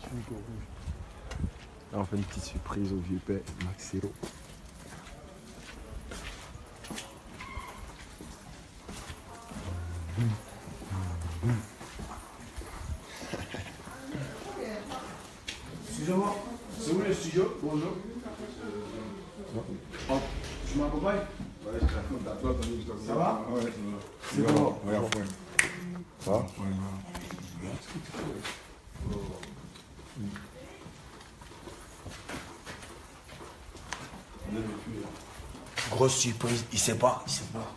Là, on fait une petite surprise au vieux père, Maxero. Excusez-moi, c'est où le studio? Bonjour. Oh, tu m'accompagnes? Ouais, je t'attends, ça va? Ouais, ça va. C'est bon. Ouais, à fond. Ça va? Ouais, Grosse surprise, il sait pas, il sait pas.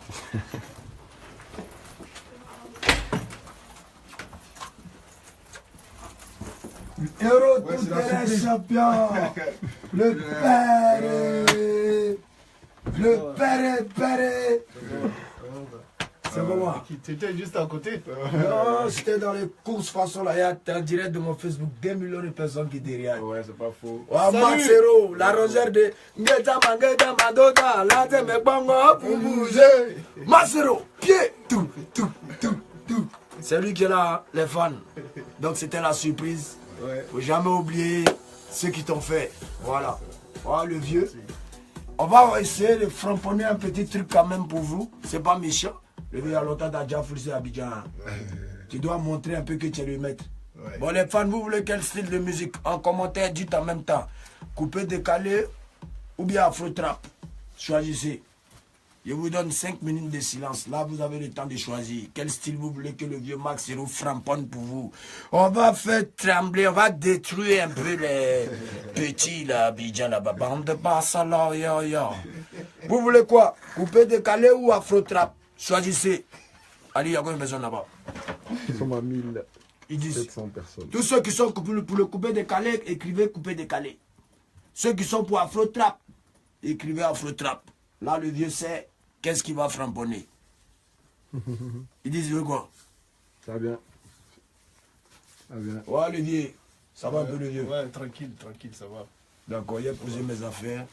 Euro Ouais, c'est la Tonterre surprise. champion. Le père. Le père. C'est bon, moi. Tu étais juste à côté. Non, j'étais dans les courses façon là, il y a un direct de mon Facebook, 2 millions de personnes qui derrière. ouais, c'est pas faux. Ouais, Maxero, la rosière de Ngeta Madoda, là c'est mes bangos pour bouger. Maxero, pied, tout. C'est lui qui est là, les fans. Donc c'était la surprise. Ouais. Faut jamais oublier ceux qui t'ont fait. Voilà. Voilà le vieux. On va essayer de framponner un petit truc quand même pour vous. C'est pas méchant. Le vieux, il y a longtemps t'as déjà fourcé à Abidjan. Tu dois montrer un peu que tu es le maître. Ouais. Bon, les fans, vous voulez quel style de musique? En commentaire, dites en même temps. Coupé, décalé ou bien afro-trap. Choisissez. Je vous donne 5 minutes de silence. Là, vous avez le temps de choisir. Quel style vous voulez que le vieux Maxero framponne pour vous? On va faire trembler, on va détruire un peu les petits là, Abidjan là-bas. Bande de basse alors, yo. Vous voulez quoi? Coupé, décalé ou afro-trap? Choisissez. Allez, il y a combien de personnes là-bas? Ils sont à Ils disent. 1700 personnes. Tous ceux qui sont pour le coupé décalé, écrivez coupé décalé. Ceux qui sont pour afro-trap, écrivez afro-trap. Là, le vieux sait qu'est-ce qu'il va framponner. Ils disent, il veut quoi? Ça va bien. Ça va bien. Ouais, le vieux. Ça va un peu le vieux. Ouais, tranquille, ça va. D'accord, il a posé mes affaires.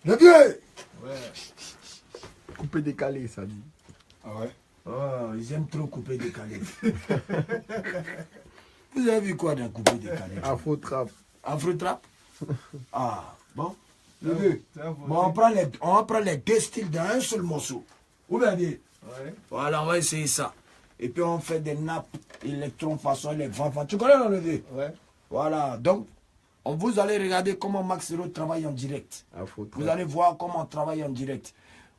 Le vieux! Ouais. Coupé décalé, ça dit. Ah ouais? Oh, ils aiment trop couper décalé. Vous avez vu quoi d'un coupé décalé? Afro trap. Afro-trap? Ah, bon. Le vieux. Ça va, Bon, on va prendre les deux styles dans un seul morceau. Vous voyez? Ouais. Voilà, on va essayer ça. Et puis on fait des nappes électrons façon les vents. Tu connais le levé? Ouais. Voilà, donc vous allez regarder comment Maxero travaille en direct. Afro trap. Vous allez voir comment on travaille en direct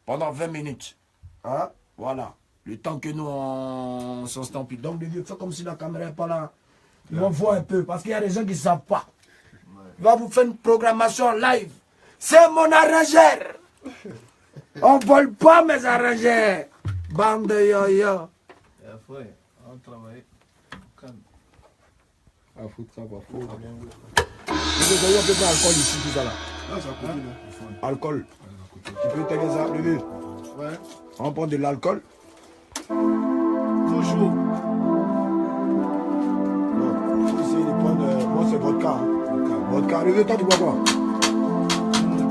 pendant 20 minutes. Hein? Voilà. Le temps que nous on s'estampille. Donc le vieux, fais comme si la caméra n'est pas là. Ils vont voir un peu parce qu'il y a des gens qui ne savent pas. Il va vous faire une programmation live. C'est mon arrangeur. On ne vole pas mes arrangeurs. Bande de yo-yo. Et après, on travaille. Calme. Afro trap, afro. Le vieux, il y a un peu d'alcool ici, tout ça là. Ah, c'est à côté, là. Alcool. Tu peux t'aider ça, le vieux? Ouais. On prend de l'alcool. Toujours. Ici, ils prennent, moi c'est vodka. Hein. Vodka. Le vieux, toi tu bois quoi?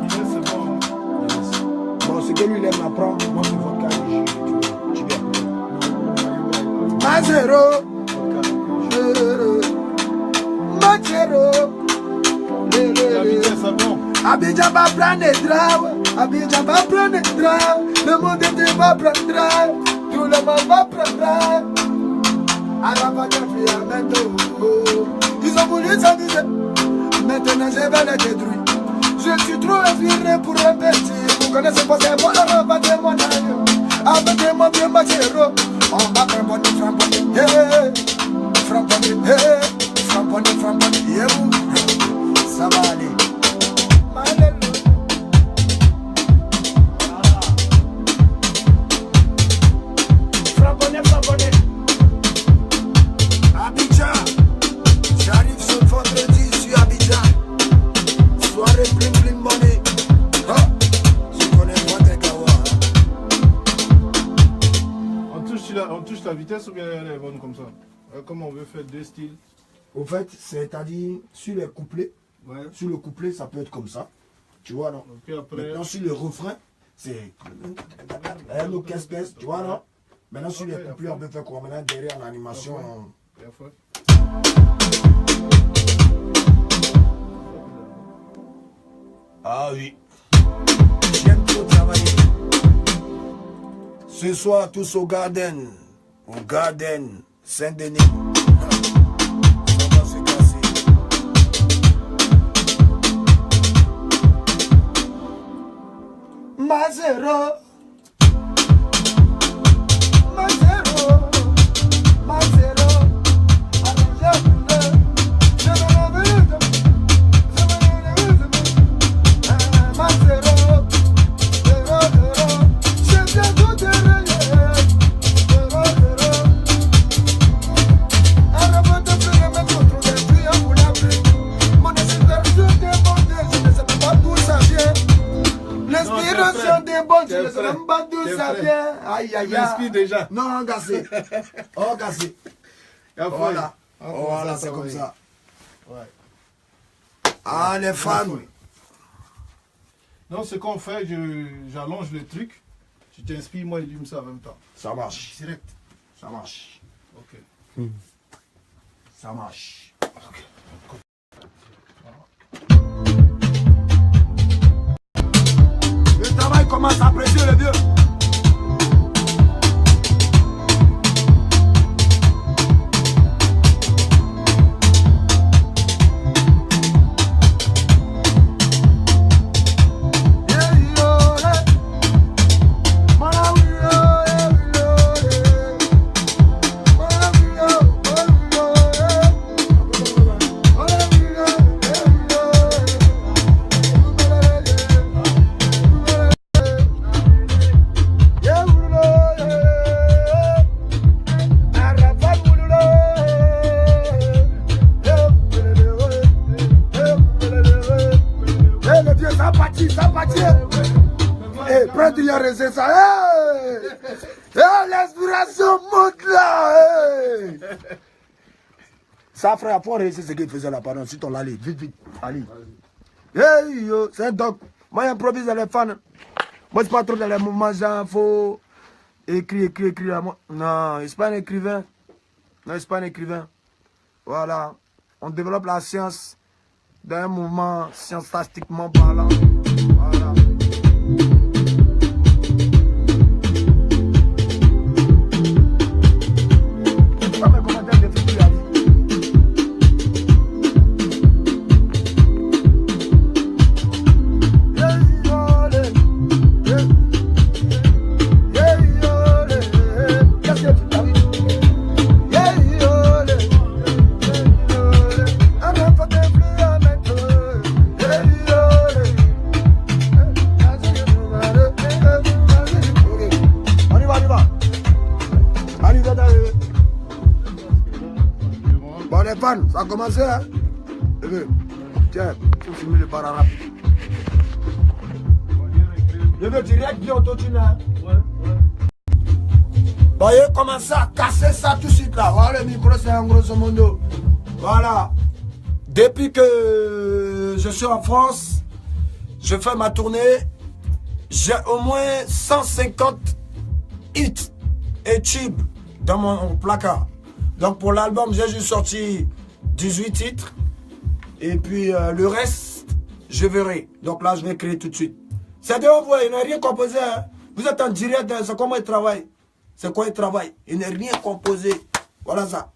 Bien, c'est bon. Hein. Bon, ce que lui il aime apprendre, moi c'est vodka. Tu viens. Maxero. Maxero. Abidjan, c'est bon. Abidjan va prendre des draps. Abidjan va prendre des draps. Le monde entier va prendre des draps. Tout le monde va prendre des draps. Avant de fuir maintenant. Ils ont voulu s'amuser. Maintenant je vais les détruire. Je suis trop inspiré pour un petit. Vous connaissez pas ces mots, on va témoigner. Avec mon vieux Maxero, on va framponner, framponner, yeah. Ça va aller. Framponner. Abidjan. J'arrive ce vendredi sur Abidjan. Soirée bling money. Hein? Je connais votre kawa. On touche la vitesse ou bien elle est bonne comme ça? Comme on veut faire deux styles. Au fait, c'est-à-dire sur les couplets. Ouais. Sur le couplet, ça peut être comme ça. Tu vois, non? Et puis après. Maintenant, sur le refrain, c'est. Hello, qu'est-ce, tu vois, non? Maintenant, sur les couplets, on peut faire quoi? Maintenant, derrière, en animation. Et après. Ah oui. J'aime trop travailler. Ce soir, tous au Garden. Au Garden Saint-Denis. Ça va se casser. Mazero. Mazero. Mazero. L'inspiration des bons, je ne sais même pas d'où ça vient. Aïe, aïe, aïe. Déjà. Non, gassé. Oh, gassé. Voilà. Voilà, c'est comme ça. Ouais. Ah, les fans. Non, ce qu'on fait, j'allonge le truc. Tu t'inspires, moi, il allume ça en même temps. Ça marche. Direct. Ça marche. Ok. Ça marche. Le travail commence à presser le vieux. C'est ça. L'inspiration monte là. Ça, frère, faut réussir ce qu'il faisait là. Pardon, si on allait, vite, vite. Allez. Hey, yo, c'est un doc. Moi, j'improvise les fans. Moi, c'est pas trop dans les mouvements, genre, faut écrire. Non, c'est pas un écrivain. Non, c'est pas un écrivain. Voilà. On développe la science d'un mouvement scientifiquement parlant. Voilà. Ça a commencé, hein? Tiens, il faut filmer le bar arabe. Je veux direct bien autotune, hein? Voyez, commencez à casser ça tout de suite là. Voilà, le micro, c'est un grosso modo. Voilà. Depuis que je suis en France, je fais ma tournée. J'ai au moins 150 hits et tubes dans mon placard. Donc pour l'album, j'ai juste sorti 18 titres. Et puis le reste, je verrai. Donc là, je vais créer tout de suite. C'est de vous, il n'a rien composé. Hein. Vous êtes en direct, c'est comment il travaille. C'est quoi il travaille. Il n'a rien composé. Voilà ça.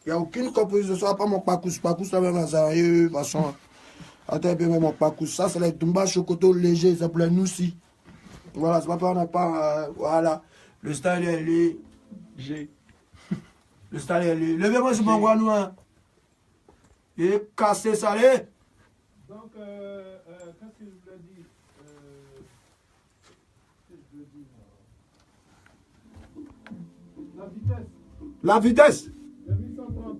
Il n'y a aucune composition. Ça, pas mon pakous. Pakous, ça même ça. De toute façon, attends un peu, mon pakous. Ça, c'est les Tumba Chocoto léger. Ça plaît nous aussi. Voilà, c'est pas on n'a pas. Voilà. Le style est léger. Le style est léger. Levez-moi sur mon guanou. Hein. Et cassé ça, allez. Donc, qu'est-ce que je voulais dire La vitesse. La vitesse. J'ai mis 130.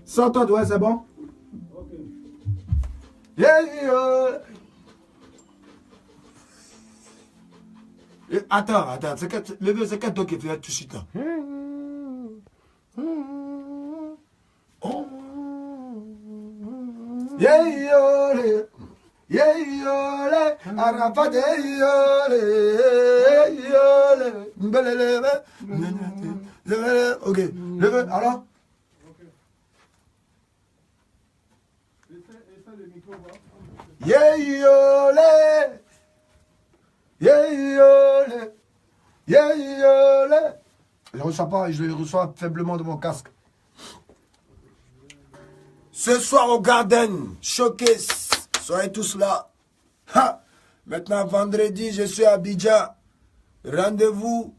130, ouais, c'est bon. Ok. Attends, c'est quel temps qui fait tout de suite là? Oh. Arafat, ok, alors? Yeah, yole. Yeah, yole. Yeah, yole. Je ne reçois pas, je le reçois faiblement de mon casque. Ce soir au Garden, Showcase. Soyez tous là. Ha! Maintenant, vendredi, je suis à Abidjan. Rendez-vous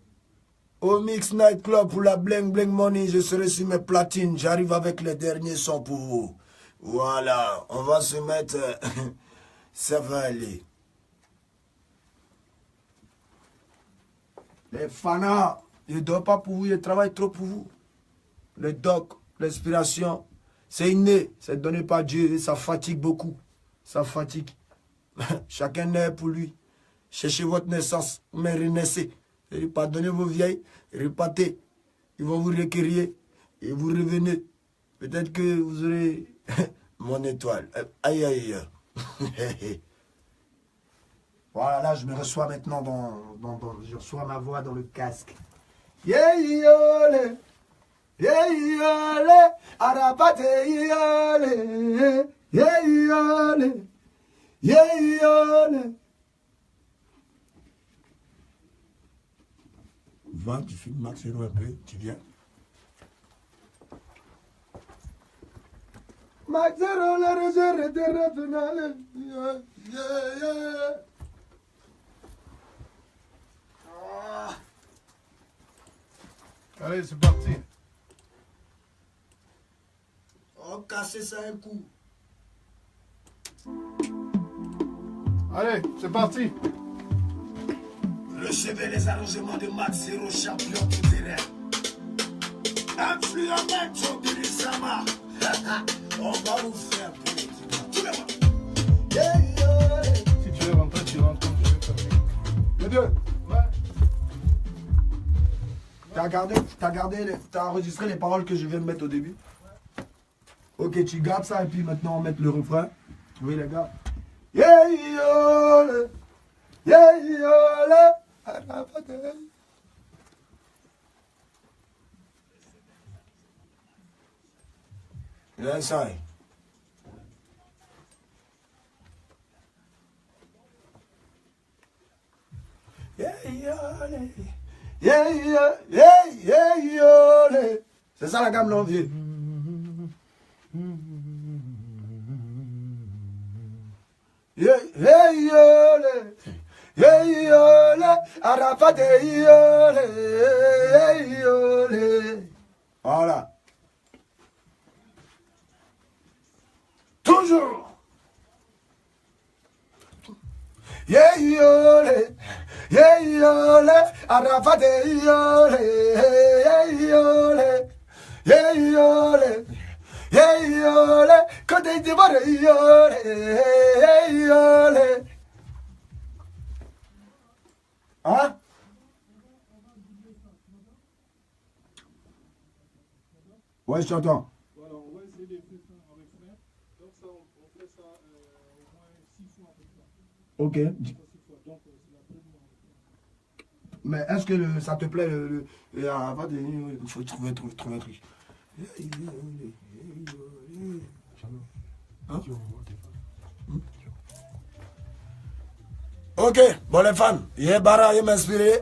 au Mix Night Club pour la Bling Bling Money. Je serai sur mes platines. J'arrive avec les derniers sons pour vous. Voilà, on va se mettre... Ça va aller. Les fanas, ils ne dorment pas pour vous, ils travaillent trop pour vous. Le doc, l'inspiration, c'est inné, c'est donné par Dieu et ça fatigue beaucoup. Ça fatigue. Chacun naît pour lui. Cherchez votre naissance, mais renaissez. Pardonnez vos vieilles, repartez. Ils vont vous requérir et vous revenez. Peut-être que vous aurez mon étoile. Aïe, aïe. Voilà, là, je me reçois maintenant je reçois ma voix dans le casque. Yeah, yole. Yeah, yole. Arapate, yole. Yeah, yole. Yeah, yole. Va, tu filmes Maxero un peu, tu viens. Maxero, la réserve de revenale. Yeah, yeah, yeah. Allez, c'est parti. On casse ça un coup. Allez, c'est parti. Recevez les arrangements de Maxero, champion du terrain. Influent maître de l'Isama. On va vous faire pour tout le monde. Yeah, yeah. Si tu veux rentrer, tu rentres comme tu veux faire. Les deux. Ouais. T'as enregistré les paroles que je viens de mettre au début? Ok, tu gardes ça et puis maintenant on met le refrain. Oui les gars. Yeah, yole. Yeah, yole. Yes, I. Yeah, yole. Yeah, yeah, yeah, yeah, yole. C'est ça la gamme l'envie. Yeah, yeah, yole. Yeah, yole. Arafat, yole. Yeah, yole. Voilà. Toujours. Yeah, yole. Yeah, yole. Arafat, yole. Yeah, yole. Yeah, yole. Yeah, yole. Côté d'Ivoire, yole. Yeah, yole. Hein? Ouais, je t'entends. Voilà, on va essayer de faire ça en refrain. Donc ça, on fait ça au moins 6 fois à peu près. Ok. Donc c'est la première. Mais est-ce que ça te plaît il faut trouver un truc. Hein? Ok, bon les fans, il Bara, il m'inspiré.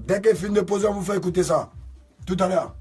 Dès qu'il finit de poser, on vous fait écouter ça. Tout à l'heure.